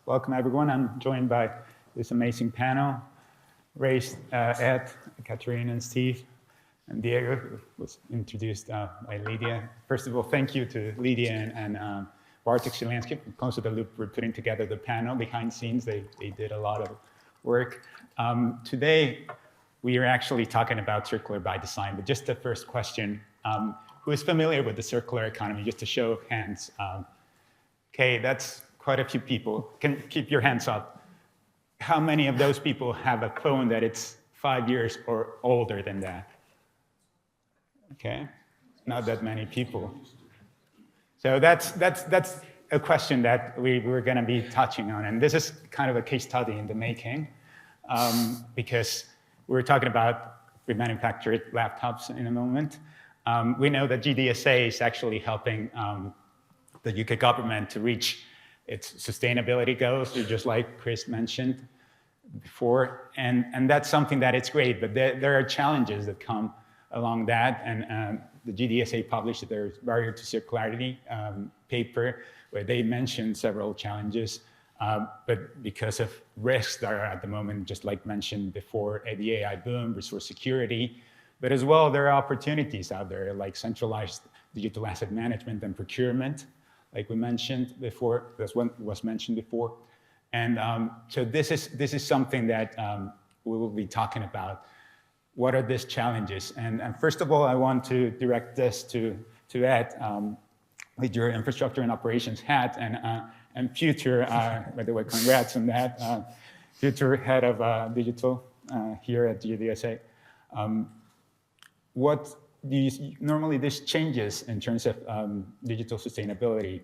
welcome everyone. I'm joined by this amazing panel, raised Ed, Katerina, and Steve, and Diego, who was introduced by Lydia. First of all, thank you to Lydia and Bartek Shelansky from Close to the Loop for putting together the panel behind scenes. They did a lot of work. Today, we are actually talking about circular by design, but just the first question, who is familiar with the circular economy? Just a show of hands. Okay, that's quite a few people. Can keep your hands up. How many of those people have a phone that it's 5 years or older than that? Okay, not that many people. So that's a question that we're going to be touching on, and this is kind of a case study in the making, because we're talking about remanufactured laptops in a moment. We know that GDSA is actually helping the UK government to reach its sustainability goals, just like Chris mentioned before, and that's something that it's great, but there are challenges that come along that, and the GDSA published their barrier to circularity paper, where they mentioned several challenges, but because of risks that are at the moment, just like mentioned before, the AI boom, resource security, but as well, there are opportunities out there, like centralized digital asset management and procurement, like we mentioned before, that's what was mentioned before. And so this is something that we will be talking about. What are these challenges? And first of all, I want to direct this to Ed, with your infrastructure and operations hat, and future, by the way, congrats on that, future head of digital here at GDSA. What do you normally this changes in terms of digital sustainability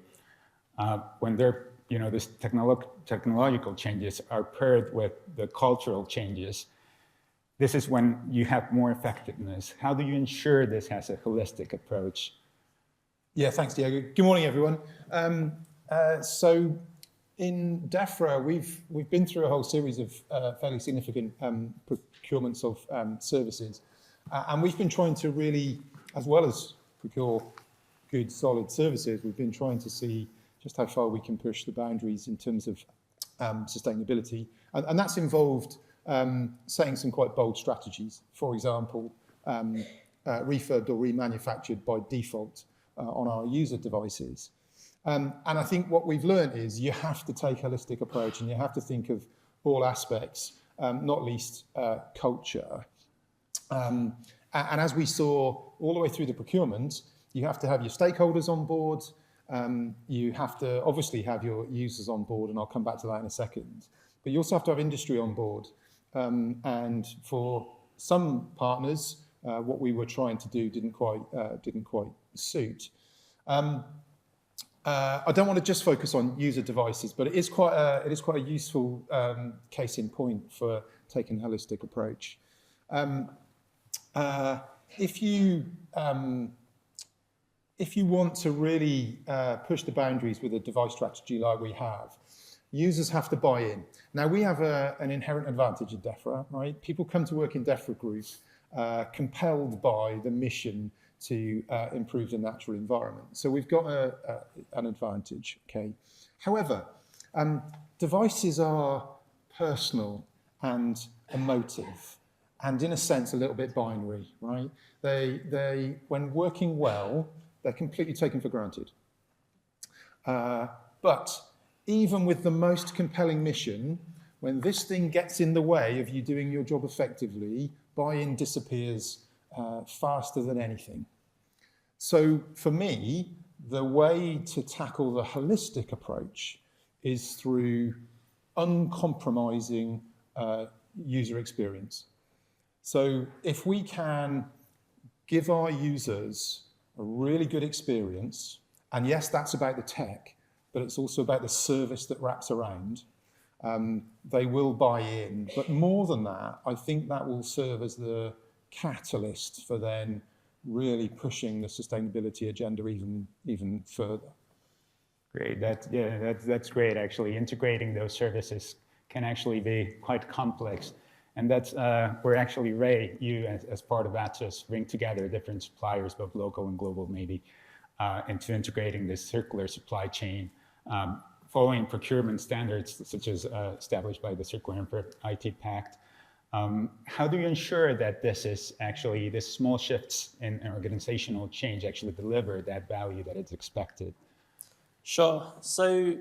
when there, this technological changes are paired with the cultural changes? This is when you have more effectiveness. How do you ensure this has a holistic approach? Yeah, thanks, Diego. Good morning, everyone. So in DEFRA, we've been through a whole series of fairly significant procurements of services. And we've been trying to really, as well as procure good, solid services, we've been trying to see just how far we can push the boundaries in terms of sustainability. And that's involved setting some quite bold strategies. For example, refurbed or remanufactured by default on our user devices. And I think what we've learned is you have to take a holistic approach, and you have to think of all aspects, not least culture. And as we saw all the way through the procurement, you have to have your stakeholders on board. You have to obviously have your users on board, and I'll come back to that in a second. But you also have to have industry on board. And for some partners, what we were trying to do didn't quite suit. I don't want to just focus on user devices, but it is quite a useful case in point for taking a holistic approach. If you want to really push the boundaries with a device strategy like we have, users have to buy in. Now, we have an inherent advantage at DEFRA, right? People come to work in DEFRA Group compelled by the mission to improve the natural environment. So we've got an advantage, okay? However, devices are personal and emotive, and in a sense, a little bit binary, right? They when working well, they're completely taken for granted. But even with the most compelling mission, when this thing gets in the way of you doing your job effectively, buy-in disappears faster than anything. So for me, the way to tackle the holistic approach is through uncompromising user experience. So if we can give our users a really good experience, and yes, that's about the tech, but it's also about the service that wraps around, they will buy in. But more than that, I think that will serve as the catalyst for then really pushing the sustainability agenda even further. Great, that's great, actually. Integrating those services can actually be quite complex. And that's where actually Ray, you as part of Atos, bring together different suppliers, both local and global maybe, into integrating this circular supply chain following procurement standards such as established by the Circular Import IT Pact. How do you ensure that this small shifts in organizational change actually deliver that value that is expected? Sure. So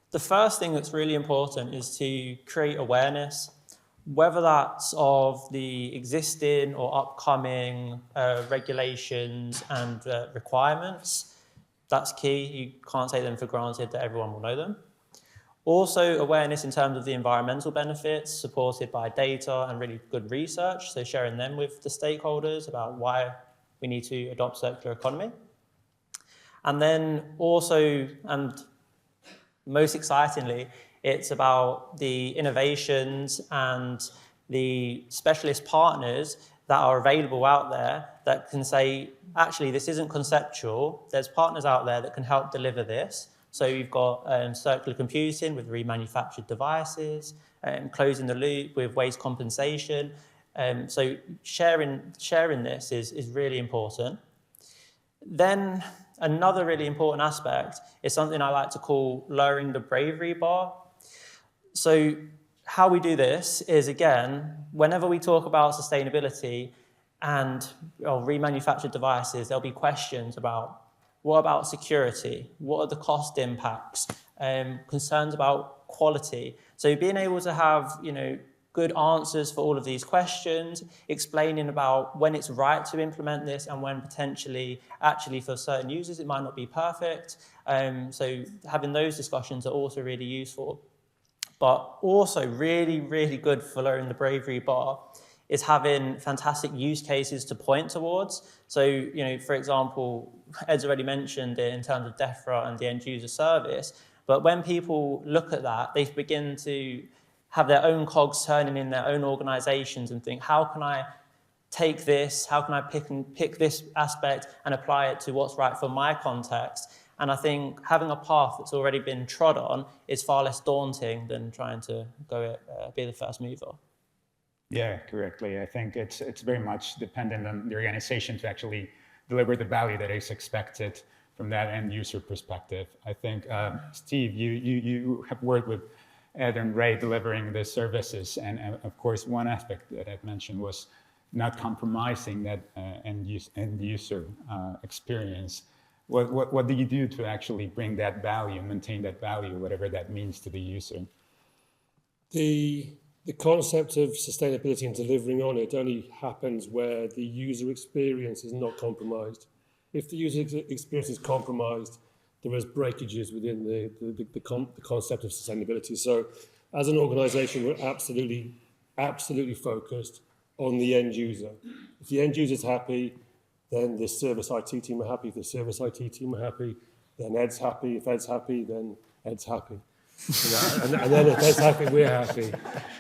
the first thing that's really important is to create awareness, whether that's of the existing or upcoming regulations and requirements. That's key. You can't take them for granted that everyone will know them. Also, awareness in terms of the environmental benefits supported by data and really good research, so sharing them with the stakeholders about why we need to adopt circular economy. And then also, and most excitingly, it's about the innovations and the specialist partners that are available out there that can say, actually, this isn't conceptual. There's partners out there that can help deliver this. So you've got circular computing with remanufactured devices, closing the loop with waste compensation. So sharing this is really important. Then another really important aspect is something I like to call lowering the bravery bar. So how we do this is, again, whenever we talk about sustainability and remanufactured devices, there'll be questions about, what about security? What are the cost impacts? Concerns about quality. So being able to have, good answers for all of these questions, explaining about when it's right to implement this and when potentially, actually for certain users, it might not be perfect. So having those discussions are also really useful. But also really, really good for lowering the bravery bar is having fantastic use cases to point towards. So, for example, Ed's already mentioned it in terms of DEFRA and the end user service, but when people look at that, they begin to have their own cogs turning in their own organizations and think, how can I take this, how can I pick this aspect and apply it to what's right for my context? And I think having a path that's already been trod on is far less daunting than trying to go be the first mover. Yeah, correctly. I think it's very much dependent on the organization to actually deliver the value that is expected from that end user perspective. I think, Steve, you have worked with Ed and Ray delivering the services, and of course, one aspect that I've mentioned was not compromising that end user experience. What do you do to actually bring that value, maintain that value, whatever that means to the user? The concept of sustainability and delivering on it only happens where the user experience is not compromised. If the user experience is compromised, there is breakages within the concept of sustainability. So as an organization, we're absolutely focused on the end user. If the end user is happy, then the service IT team are happy. If the service IT team are happy, then Ed's happy. If Ed's happy, then Ed's happy. And then if Ed's happy, we're happy.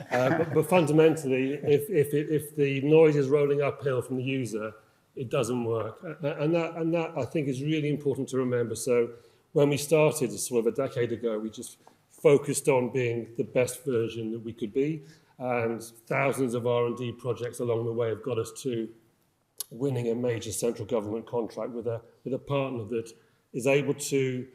But fundamentally, if the noise is rolling uphill from the user, it doesn't work. And that I think is really important to remember. So when we started sort of a decade ago, we just focused on being the best version that we could be. And thousands of R&D projects along the way have got us to winning a major central government contract with a partner that is able to,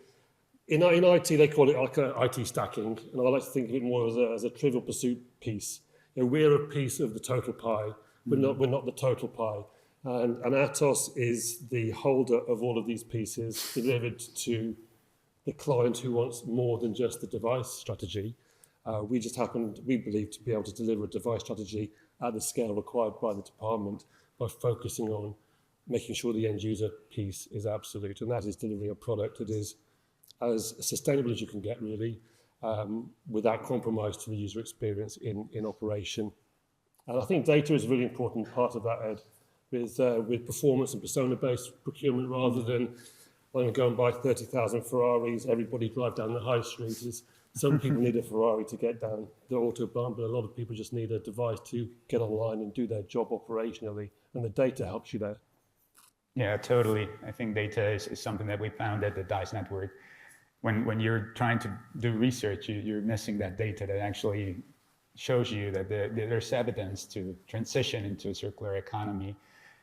in IT they call it like IT stacking, and I like to think of it more as a trivial pursuit piece. We're a piece of the total pie, we're not the total pie. And Atos is the holder of all of these pieces delivered to the client who wants more than just the device strategy. We just happened, we believe, to be able to deliver a device strategy at the scale required by the department by focusing on making sure the end user piece is absolute. And that is delivering a product that is as sustainable as you can get, really, without compromise to the user experience in operation. And I think data is a really important part of that, Ed, with performance and persona-based procurement rather than, I'm going to go and buy 30,000 Ferraris, everybody drive down the high street. Some people need a Ferrari to get down the Autobahn, but a lot of people just need a device to get online and do their job operationally, and the data helps you there. Yeah, totally. I think data is something that we found at the DICE network. When you're trying to do research, you're missing that data that actually shows you that there's evidence to transition into a circular economy.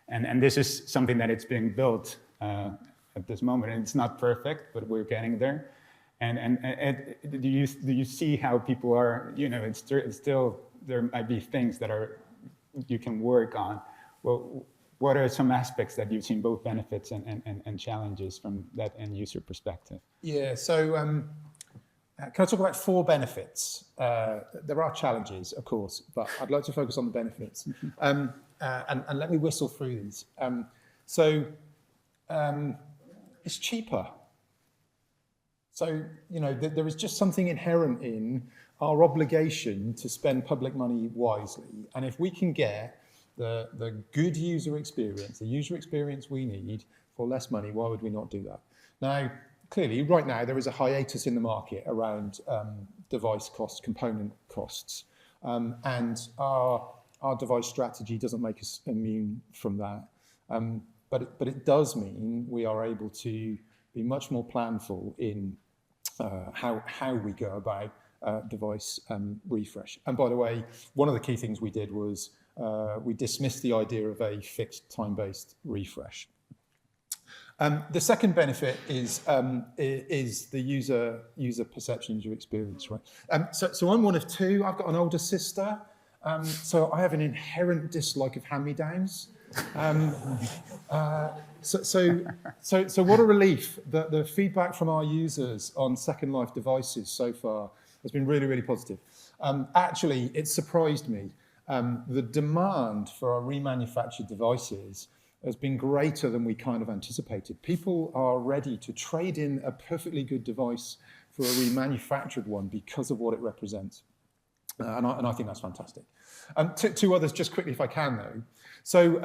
And this is something that it's being built at this moment. And it's not perfect, but we're getting there. And do you see how people are, it's still, there might be things that you can work on. Well, what are some aspects that you've seen both benefits and challenges from that end user perspective? Yeah, so can I talk about 4 benefits? There are challenges, of course, but I'd like to focus on the benefits. And let me whistle through these. It's cheaper. So, there is just something inherent in our obligation to spend public money wisely. And if we can get the good user experience, the user experience we need for less money, why would we not do that? Now, clearly, right now, there is a hiatus in the market around device costs, component costs. And our device strategy doesn't make us immune from that. But it does mean we are able to be much more planful in how we go about device refresh. And by the way, one of the key things we did was we dismissed the idea of a fixed time-based refresh. The second benefit is the user perception, user experience, right? So I'm one of 2. I've got an older sister, so I have an inherent dislike of hand-me-downs. So what a relief that the feedback from our users on Second Life devices so far has been really, really positive. Actually, it surprised me. The demand for our remanufactured devices has been greater than we kind of anticipated. People are ready to trade in a perfectly good device for a remanufactured one because of what it represents. And I think that's fantastic. 2 others, just quickly if I can, though. So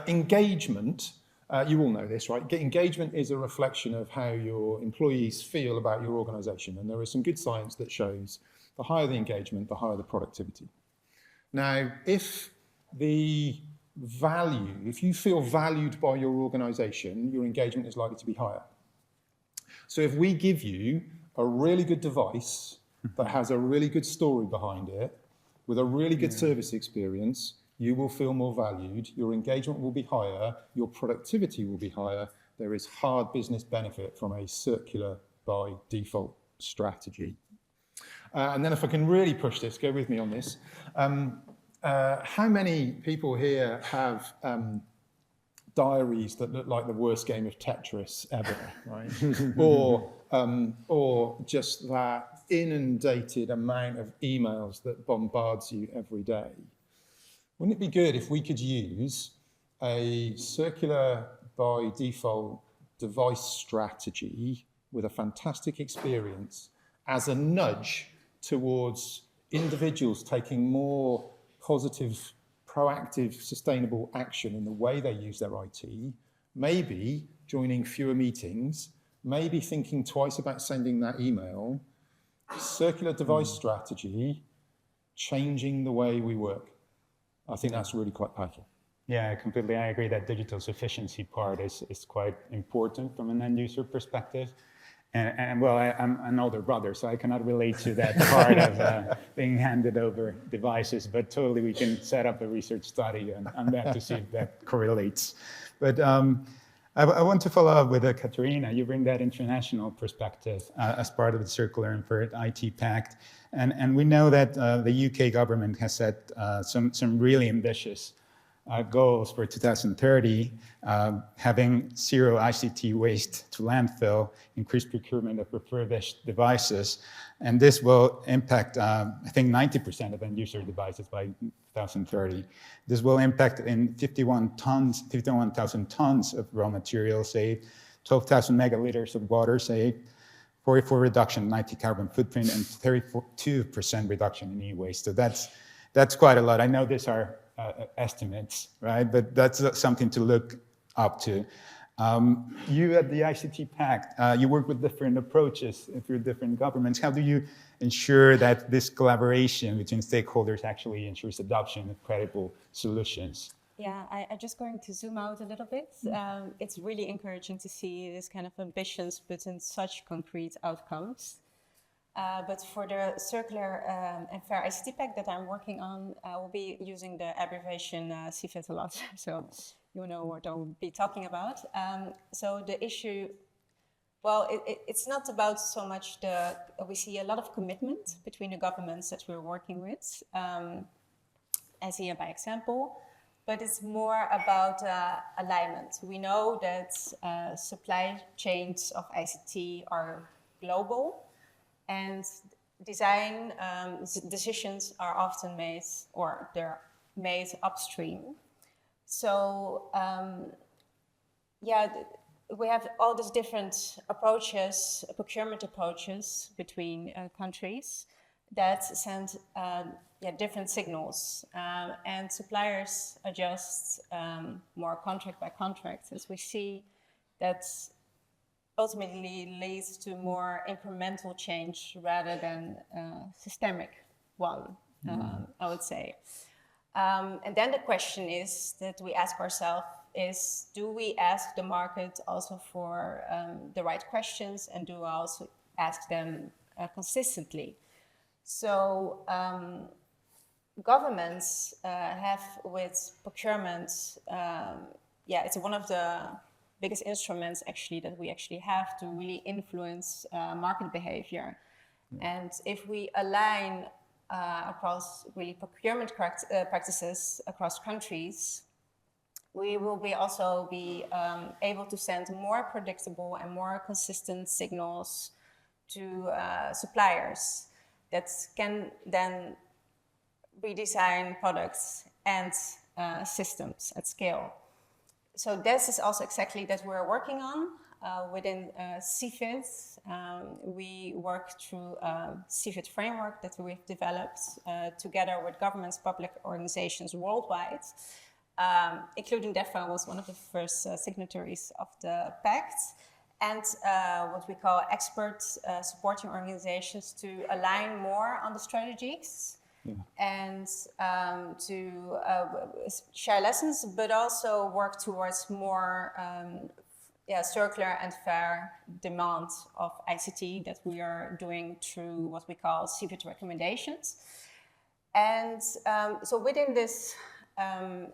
engagement, you all know this, right? Engagement is a reflection of how your employees feel about your organization. And there is some good science that shows the higher the engagement, the higher the productivity. Now, if you feel valued by your organization, your engagement is likely to be higher. So if we give you a really good device that has a really good story behind it, with a really good service experience, you will feel more valued, your engagement will be higher, your productivity will be higher. There is hard business benefit from a circular by default strategy. And then if I can really push this, go with me on this. How many people here have diaries that look like the worst game of Tetris ever, right? or just that inundated amount of emails that bombards you every day? Wouldn't it be good if we could use a circular by default device strategy with a fantastic experience as a nudge towards individuals taking more positive, proactive, sustainable action in the way they use their IT, maybe joining fewer meetings, maybe thinking twice about sending that email, circular device strategy, changing the way we work. I think that's really quite powerful. Yeah, completely. I agree that digital sufficiency part is quite important from an end user perspective. And well, I'm an older brother, so I cannot relate to that part of being handed over devices, but totally we can set up a research study on that to see if that correlates. But I want to follow up with Katerina. You bring that international perspective as part of the Circular and Fair IT Pact. And we know that the UK government has set some really ambitious goals for 2030, having zero ICT waste to landfill, increased procurement of refurbished devices, and this will impact, I think, 90% of end-user devices by 2030. This will impact in 51,000 tons of raw material saved, 12,000 megaliters of water saved, 44% reduction in IT carbon footprint, and 32% reduction in e-waste. So that's quite a lot. I know these are estimates, right? But that's something to look up to. You at the ICT Pact, you work with different approaches through different governments. How do you ensure that this collaboration between stakeholders actually ensures adoption of credible solutions? Yeah, I'm just going to zoom out a little bit. It's really encouraging to see this kind of ambitions, but in such concrete outcomes. But for the circular and fair ICT pack that I'm working on, I will be using the abbreviation CFIT a lot, so you know what I'll be talking about. So the issue Well, it's not about so much we see a lot of commitment between the governments that we're working with, as here by example, but it's more about alignment. We know that supply chains of ICT are global, and design decisions are often made, or they're made upstream. So, we have all these different approaches, procurement approaches between countries that send different signals, and suppliers adjust more contract by contract, as we see that ultimately leads to more incremental change rather than systemic one, I would say. And then the question is that we ask ourselves is, do we ask the market also for the right questions, and do we also ask them consistently? So governments have with procurement, it's one of the biggest instruments actually that we actually have to really influence market behavior. And if we align across really procurement practices across countries, we will also be able to send more predictable and more consistent signals to suppliers that can then redesign products and systems at scale. So this is also exactly that we're working on within CFIT. We work through a CFIT framework that we've developed together with governments, public organizations worldwide, including DEFRA was one of the first signatories of the pact, and what we call expert supporting organizations to align more on the strategies. And to share lessons, but also work towards more circular and fair demand of ICT that we are doing through what we call CFIT recommendations. And so within this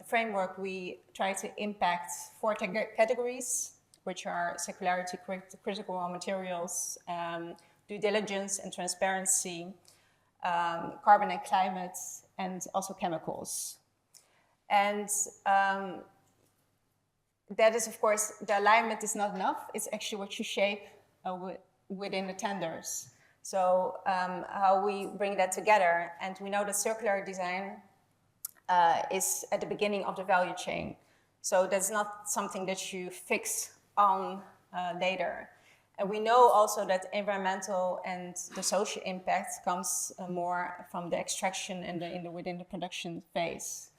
framework, we try to impact 4 categories, which are circularity, critical raw materials, due diligence and transparency, carbon and climate, and also chemicals. And that is, of course, the alignment is not enough. It's actually what you shape within the tenders. So how we bring that together. And we know that circular design is at the beginning of the value chain. So that's not something that you fix on later. And we know also that environmental and the social impact comes more from the extraction and within the production phase.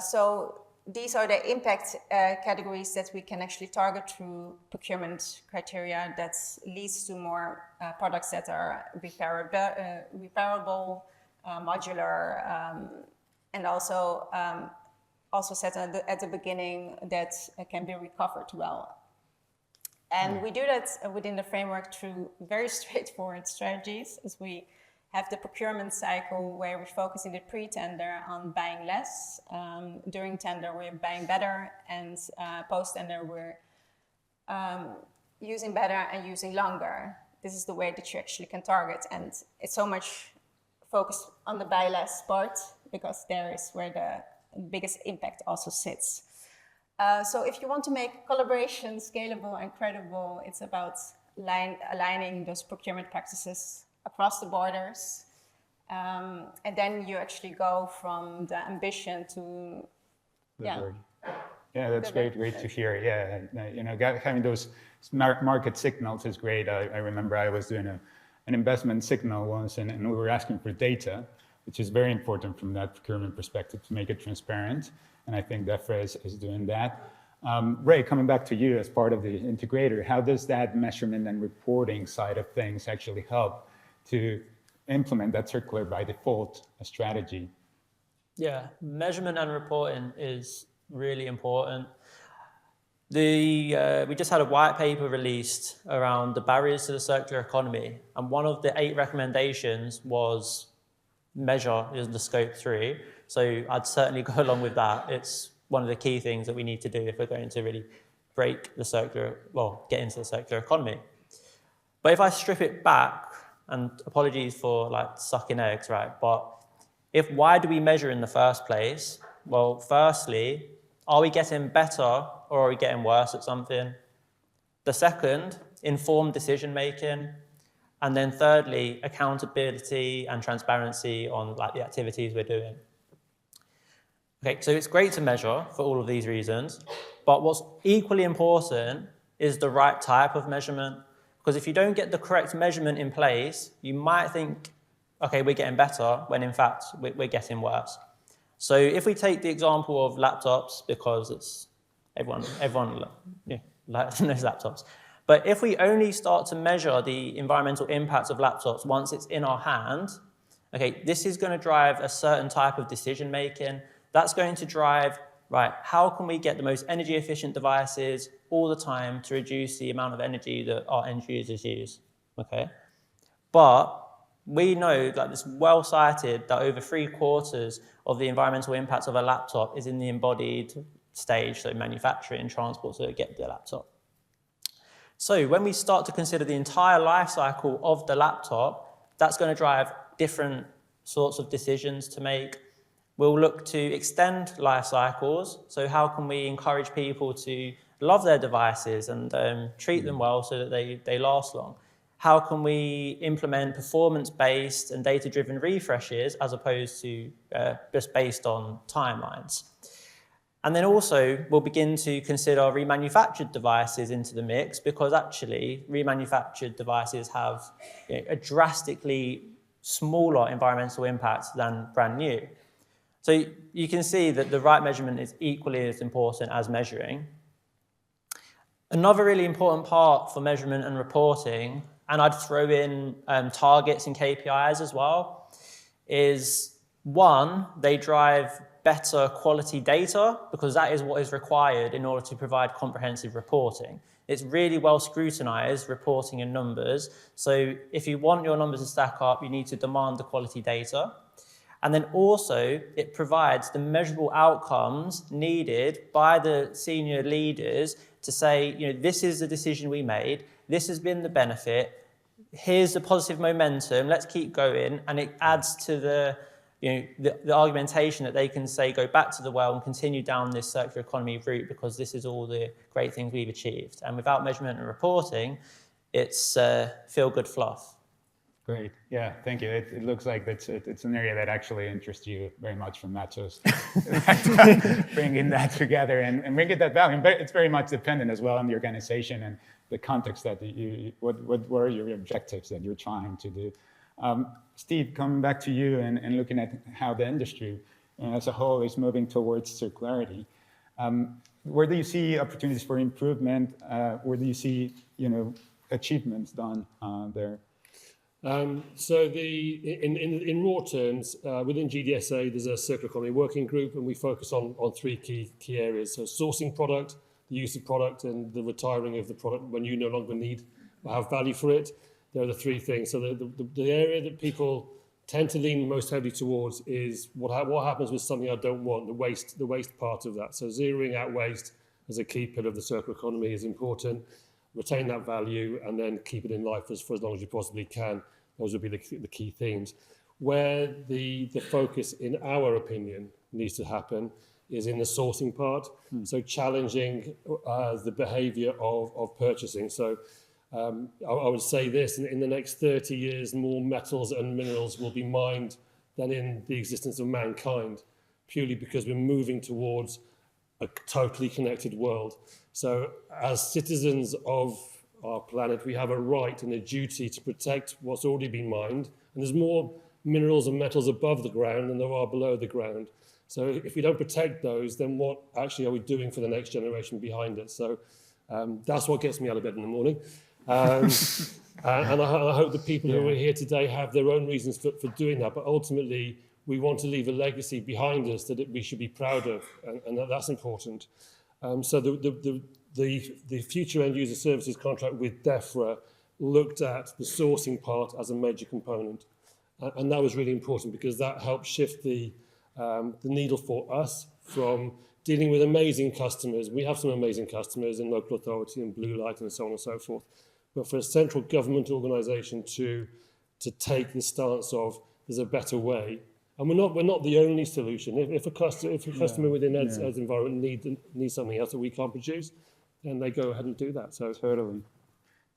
So these are the impact categories that we can actually target through procurement criteria that leads to more products that are repairable, modular, and also set at the beginning that can be recovered well. And we do that within the framework through very straightforward strategies, as we have the procurement cycle where we focus in the pre-tender on buying less. During tender, we're buying better, and post-tender, we're using better and using longer. This is the way that you actually can target, and it's so much focused on the buy less part, because there is where the biggest impact also sits. So if you want to make collaboration scalable and credible, it's about aligning those procurement practices across the borders. And then you actually go from the ambition to... Yeah, that's great to hear. Yeah, having those market signals is great. I remember I was doing an investment signal once, and we were asking for data, which is very important from that procurement perspective to make it transparent. And I think DEFRA is doing that. Ray, coming back to you as part of the integrator, how does that measurement and reporting side of things actually help to implement that circular by default strategy? Yeah, measurement and reporting is really important. We just had a white paper released around the barriers to the circular economy, and one of the 8 recommendations was measure is the scope 3. So I'd certainly go along with that. It's one of the key things that we need to do if we're going to really get into the circular economy. But if I strip it back, and apologies for like sucking eggs, right? But why do we measure in the first place? Well, firstly, are we getting better or are we getting worse at something? The second, informed decision making. And then thirdly, accountability and transparency on like the activities we're doing. Okay, so it's great to measure for all of these reasons, but what's equally important is the right type of measurement. Because if you don't get the correct measurement in place, you might think, okay, we're getting better, when in fact we're getting worse. So if we take the example of laptops, because it's everyone knows laptops, but if we only start to measure the environmental impacts of laptops once it's in our hand, okay, this is going to drive a certain type of decision making. That's going to drive, right, how can we get the most energy efficient devices all the time to reduce the amount of energy that our end users use, okay? But we know that it's well cited that over 3/4 of the environmental impacts of a laptop is in the embodied stage, so manufacturing, transport, so get the laptop. So when we start to consider the entire life cycle of the laptop, that's going to drive different sorts of decisions to make. We'll look to extend life cycles. So how can we encourage people to love their devices and treat them well so that they last long? How can we implement performance-based and data-driven refreshes as opposed to just based on timelines? And then also, we'll begin to consider remanufactured devices into the mix, because actually remanufactured devices have a drastically smaller environmental impact than brand new. So you can see that the right measurement is equally as important as measuring. Another really important part for measurement and reporting, and I'd throw in targets and KPIs as well, is one, they drive better quality data, because that is what is required in order to provide comprehensive reporting. It's really well scrutinized reporting and numbers. So if you want your numbers to stack up, you need to demand the quality data. And then also it provides the measurable outcomes needed by the senior leaders to say, this is the decision we made, this has been the benefit, here's the positive momentum, let's keep going. And it adds to the argumentation that they can say, go back to the well and continue down this circular economy route, because this is all the great things we've achieved. And without measurement and reporting, it's feel-good fluff. Great. Yeah, thank you. It looks like it's an area that actually interests you very much, from not just bringing that together and bringing that value. But it's very much dependent as well on the organization and the context that what were your objectives that you're trying to do. Steve, coming back to you and looking at how the industry as a whole is moving towards circularity, where do you see opportunities for improvement? Where do you see achievements done there? So in raw terms, within GDSA, there's a circular economy working group, and we focus on three key areas. So sourcing product, the use of product, and the retiring of the product when you no longer need or have value for it. There are the three things. So the area that people tend to lean most heavily towards is what happens with something I don't want, the waste part of that. So zeroing out waste as a key pillar of the circular economy is important. Retain that value and then keep it in life for as long as you possibly can. Those would be the key themes. Where the focus, in our opinion, needs to happen is in the sourcing part. So challenging the behavior of purchasing. So I would say this, in the next 30 years, more metals and minerals will be mined than in the existence of mankind, purely because we're moving towards a totally connected world. So as citizens of our planet, we have a right and a duty to protect what's already been mined. And there's more minerals and metals above the ground than there are below the ground. So if we don't protect those, then what actually are we doing for the next generation behind us? So that's what gets me out of bed in the morning. And I hope the people who are here today have their own reasons for doing that. But ultimately, we want to leave a legacy behind us that we should be proud of, and that's important. So the future end user services contract with DEFRA looked at the sourcing part as a major component, and that was really important because that helped shift the needle for us from dealing with amazing customers. We have some amazing customers in local authority and Blue Light and so on and so forth. But for a central government organisation to take the stance of there's a better way, and we're not the only solution. If a customer within Ed's environment needs something else that we can't produce, then they go ahead and do that. So Totally.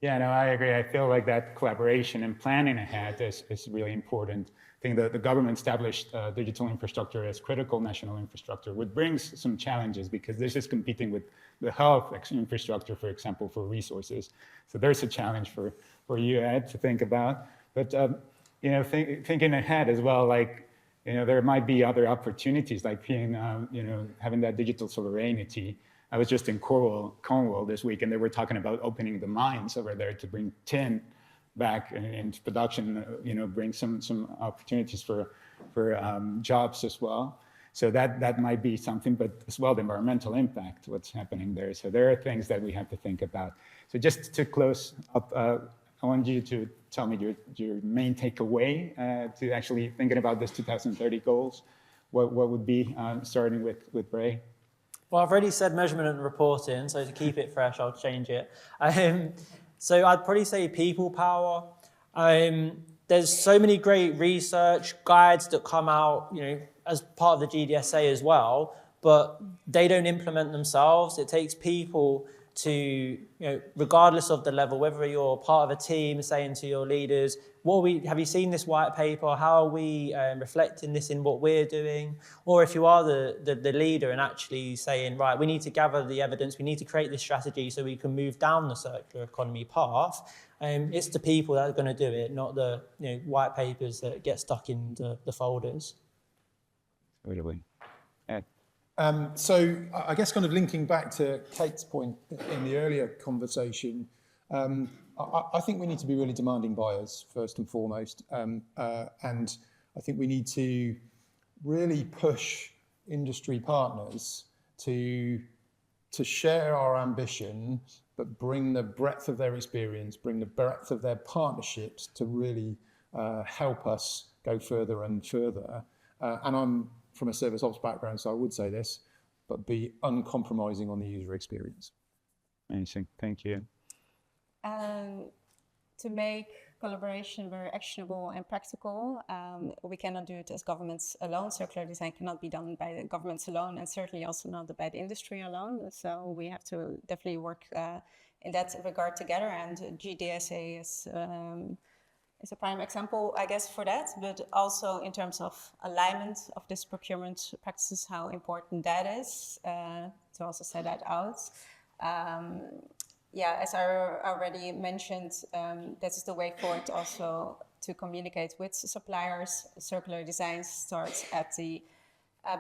Yeah, no, I agree. I feel like that collaboration and planning ahead is really important. I think the government established digital infrastructure as critical national infrastructure, which brings some challenges because this is competing with the health infrastructure, for example, for resources. So there's a challenge for you, Ed, to think about. But you know, thinking ahead as well, like, you know, there might be other opportunities, like being, you know, having that digital sovereignty. I was just in Cornwall this week, and they were talking about opening the mines over there to bring tin back into production. You know, bring some opportunities for jobs as well. So that might be something, but as well the environmental impact, what's happening there. So there are things that we have to think about. So just to close up, I want you to tell me your main takeaway to actually thinking about this 2030 goals. What would be, starting with Bray? Well, I've already said measurement and reporting, so to keep it fresh, I'll change it. So I'd probably say people power. There's so many great research guides that come out, you know, as part of the GDSA as well, but they don't implement themselves. It takes people to, you know, regardless of the level, whether you're part of a team saying to your leaders, have you seen this white paper? How are we reflecting this in what we're doing? Or if you are the leader and actually saying, right, we need to gather the evidence, we need to create this strategy so we can move down the circular economy path, it's the people that are going to do it, not the, you know, white papers that get stuck in the folders. Totally. Ed? So I guess kind of linking back to Kate's point in the earlier conversation, I think we need to be really demanding buyers first and foremost. And I think we need to really push industry partners to share our ambition, but bring the breadth of their experience, bring the breadth of their partnerships to really help us go further and further. And I'm from a service ops background, so I would say this, but be uncompromising on the user experience. Amazing, thank you. To make collaboration very actionable and practical, we cannot do it as governments alone. Circular design cannot be done by the governments alone, and certainly also not by the industry alone. So we have to definitely work in that regard together, and GDSA is a prime example, I guess, for that, but also in terms of alignment of this procurement practices, how important that is, to also say that out. Yeah, as I already mentioned, that is the way forward also to communicate with suppliers. Circular design starts at the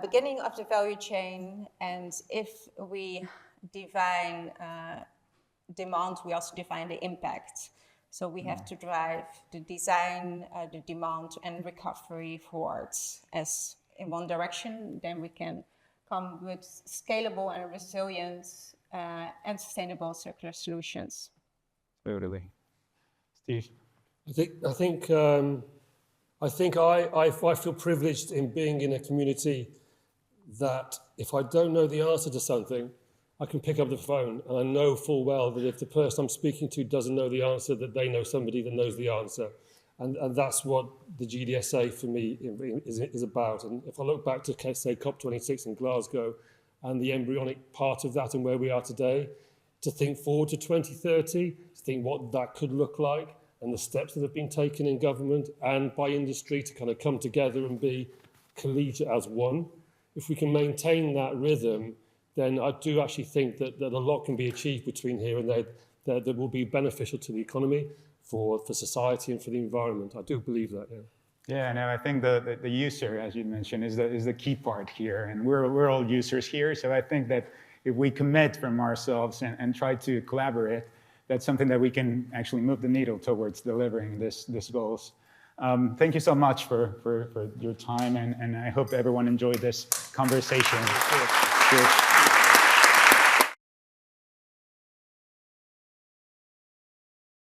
beginning of the value chain, and if we define demand, we also define the impact. So we have to drive the design, the demand and recovery forwards as in one direction. Then we can come with scalable and resilient and sustainable circular solutions. Totally. Steve? I feel privileged in being in a community that if I don't know the answer to something, I can pick up the phone and I know full well that if the person I'm speaking to doesn't know the answer, that they know somebody that knows the answer. And that's what the GDSA for me is about. And if I look back to, say, COP26 in Glasgow and the embryonic part of that and where we are today, to think forward to 2030, to think what that could look like and the steps that have been taken in government and by industry to kind of come together and be collegiate as one. If we can maintain that rhythm, then I do actually think that a lot can be achieved between here and there that will be beneficial to the economy, for society and for the environment. I do believe that, yeah. Yeah, no, I think the user, as you mentioned, is the key part here. And we're all users here, so I think that if we commit from ourselves and try to collaborate, that's something that we can actually move the needle towards delivering this goals. Thank you so much for your time, and I hope everyone enjoyed this conversation. Cheers.